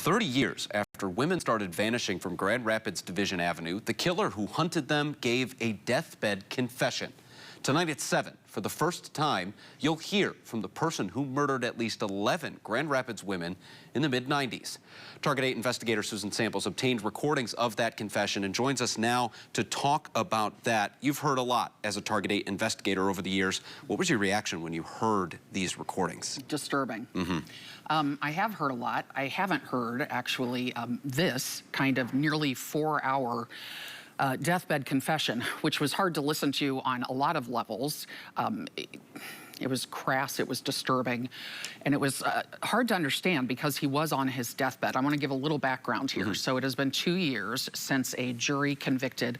30 years after women started vanishing from Grand Rapids Division Avenue, the killer who hunted them gave a deathbed confession. Tonight at 7, for the first time, you'll hear from the person who murdered at least 11 Grand Rapids women in the mid-90s. Target 8 investigator Susan Samples obtained recordings of that confession and joins us now to talk about that. You've heard a lot as a Target 8 investigator over the years. What was your reaction when you heard these recordings? Disturbing. I have heard a lot. I haven't heard, actually, this kind of nearly 4-hour deathbed confession, which was hard to listen to on a lot of levels. It was crass, it was disturbing, and it was hard to understand because he was on his deathbed. I want to give a little background here. So it has been 2 years since a jury convicted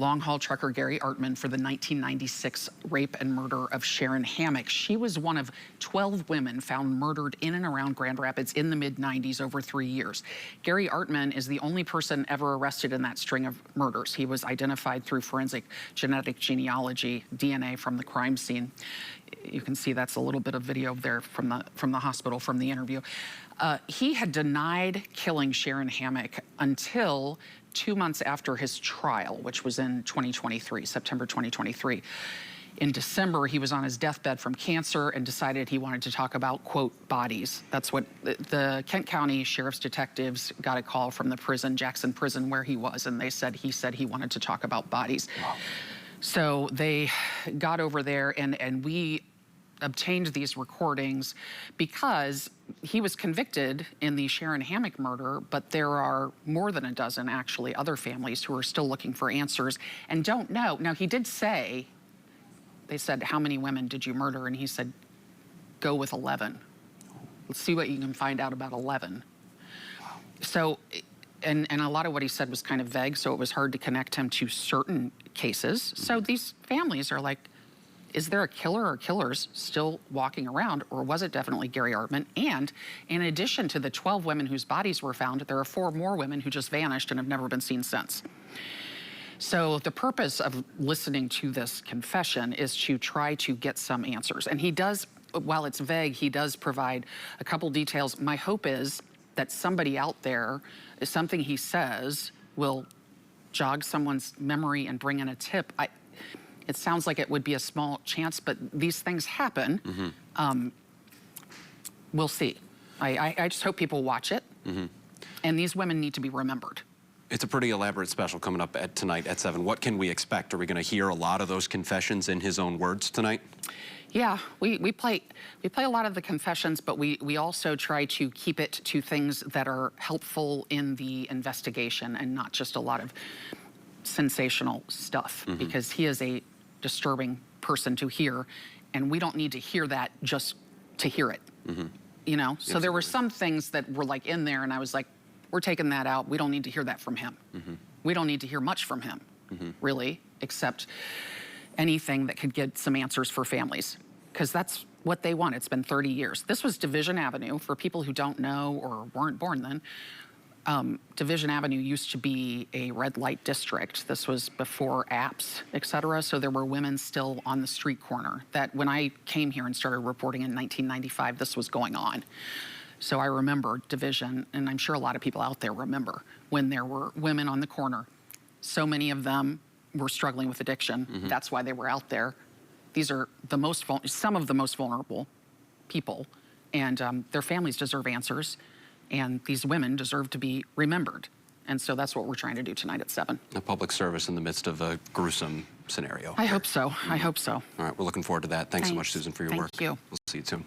long-haul trucker Gary Artman for the 1996 rape and murder of Sharon Hammock. She was one of 12 women found murdered in and around Grand Rapids in the mid-90s over 3 years. Gary Artman is the only person ever arrested in that string of murders. He was identified through forensic genetic genealogy, DNA from the crime scene. You can see that's a little bit of video there from the hospital, from the interview. He had denied killing Sharon Hammock until 2 months after his trial, which was in 2023, September 2023. In December, he was on his deathbed from cancer and decided he wanted to talk about, quote, bodies. That's what the Kent County Sheriff's detectives got a call from the prison, Jackson Prison, where he was, and he said he wanted to talk about bodies. Wow. So they got over there, and we obtained these recordings because he was convicted in the Sharon Hammock murder, but there are more than a dozen, actually, other families who are still looking for answers and don't know. Now, he did say, they said, how many women did you murder? And he said, go with 11. Let's see what you can find out about 11. Wow. So, and a lot of what he said was kind of vague, so it was hard to connect him to certain cases. So these families are like, is there a killer or killers still walking around, or was it definitely Gary Artman? And in addition to the 12 women whose bodies were found, there are 4 more women who just vanished and have never been seen since. So the purpose of listening to this confession is to try to get some answers. And he does, while it's vague, he does provide a couple details. My hope is that somebody out there, something he says will jog someone's memory and bring in a tip. It sounds like it would be a small chance, but these things happen. We'll see. I just hope people watch it. And these women need to be remembered. It's a pretty elaborate special coming up tonight at 7. What can we expect? Are we going to hear a lot of those confessions in his own words tonight? Yeah, we play a lot of the confessions, but we also try to keep it to things that are helpful in the investigation and not just a lot of sensational stuff, because he is a disturbing person to hear, and we don't need to hear that just to hear it. You know, so there were some things that were like in there, and I was like, we're taking that out. We don't need to hear that from him. We don't need to hear much from him, really, except anything that could get some answers for families, because that's what they want. It's been 30 years. This was Division Avenue. For people who don't know or weren't born then, Division Avenue used to be a red light district. This was before apps, etc. So there were women still on the street corner. That when I came here and started reporting in 1995, this was going on. So I remember Division, and I'm sure a lot of people out there remember when there were women on the corner. So many of them were struggling with addiction. That's why they were out there. These are some of the most vulnerable people, and their families deserve answers. And these women deserve to be remembered. And so that's what we're trying to do tonight at 7. A public service in the midst of a gruesome scenario. I hope so. I hope so. All right, we're looking forward to that. Thanks so much, Susan, for your work. Thank you. We'll see you soon.